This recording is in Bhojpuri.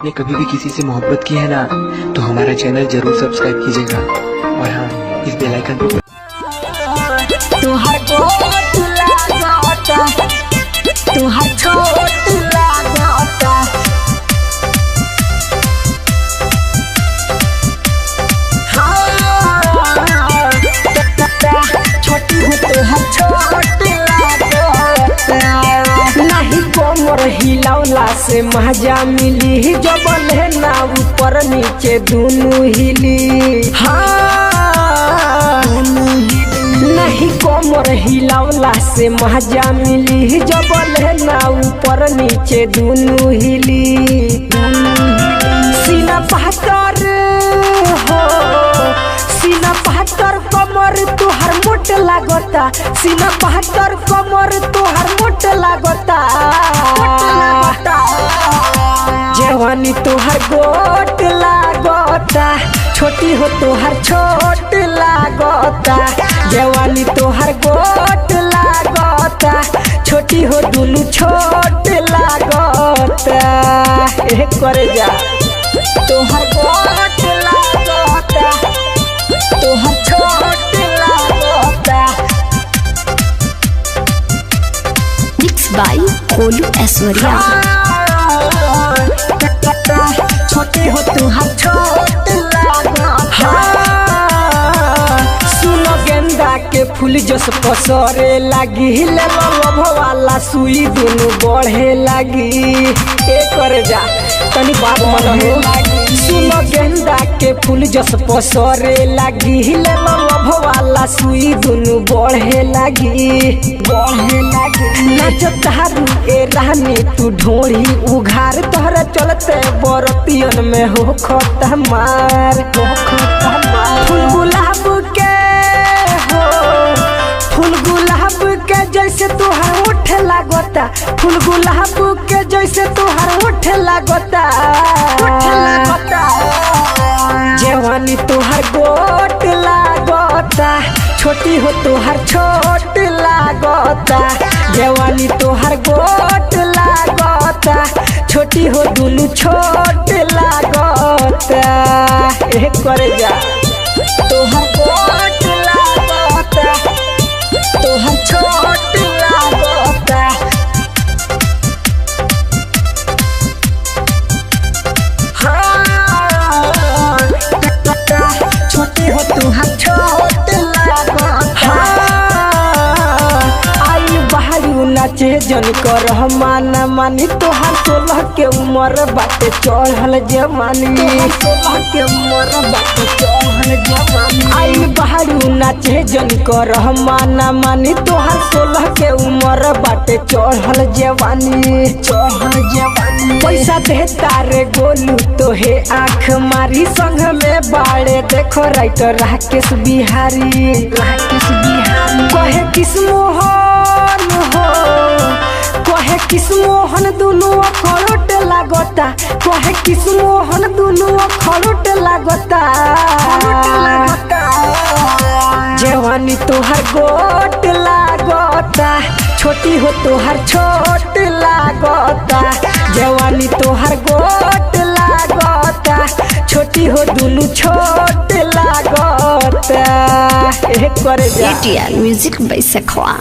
ने कभी भी किसी से मोहब्बत की है ना, तो हमारा चैनल जरूर सब्सक्राइब कीजिएगा और हाँ, इस बेल आइकन पर तुहार गोट लागता, तुहार छोट लागता, हाँ छोटी हो तुहार छोट लागता। नहीं कोमर हिलौला से मजा मिली, जबल है ना ऊपर नीचे दोनों हिली, हाँ नहीं कोमर हिलौला से मजा मिली, जबल है ना ऊपर नीचे दोनों हिली। सीना बहत्तर हो, सीना बहत्तर कमर तुहार मोट लागता, सीना बहत्तर कमर तुहार मोट लागता। जवानी तुहार गोट लागता, छोटी हो तुहार छोट लागता। जवानी तुहार गोट लागता, छोटी हो दुलू छोट लागता। एक करे जा तुहार गोट लागता, तुहार छोट लागता। मिक्स बाय कोलू ऐश्वर्या। छोटी हो तुहार छोट लागता। सुनो गेंदा के फूल जस पसरे लगी, ले लभ वाला सुई दोनों बढ़े लगी। एक कर जा तनी बात मन हो। सुनो गेंदा के फूल जस पसरे लगी, ले लभ वाला सुई दोनों बढ़े लगी, बढ़े लगी। नाच तारू ए रानी तू ढोड़ी उघार, तोहरा चलते बरतियन में हो खतमार, हो खतमार। फूल गुलाब के हो, फूल गुलाब के जैसे तुहार ओठ लागता, फूल गुलाब के जैसे तुहार ओठ लागता, ओठ लागता। जवानी तुहार गोट लागता, छोटी हो तुहार छोट लागता। जवानी तुहार गोट लागता, छोटी हो दुलू छोट लागता। एक करे जा तुहार गोट लागता, तुहार छोट लागता। हाँ छोटी हो तुहार छोट लागता। आई बहारू नाचे जन कर माना मानी, तोहार 16 के उम्र बाटे चढ़ल जवानी, 16 के उम्र बाटे चढ़ल जवानी। आई बहारू नाचे जन कर माना मानी, तोहार 16 के उम्र बाटे चढ़ल जवानी, चढ़ल जवानी। पैसा देता रे गोलू तोहे आँख मारी, संग में बाड़े देखो राइटर राकेश बिहारी, राकेश बिहारी। कहे किस मोहन हो, कहे किस मोहन दुनू खरोट लागता, कहे किस मोहन दुनू खरोट लागता, खरोट लागता। जवानी तुहार गोट लागता, छोटी हो तुहार छोट लागता। जवानी तुहार गोट लागता, छोटी हो दुलू छोट लागता। एक करे जा ATR म्यूजिक बाय सखवा।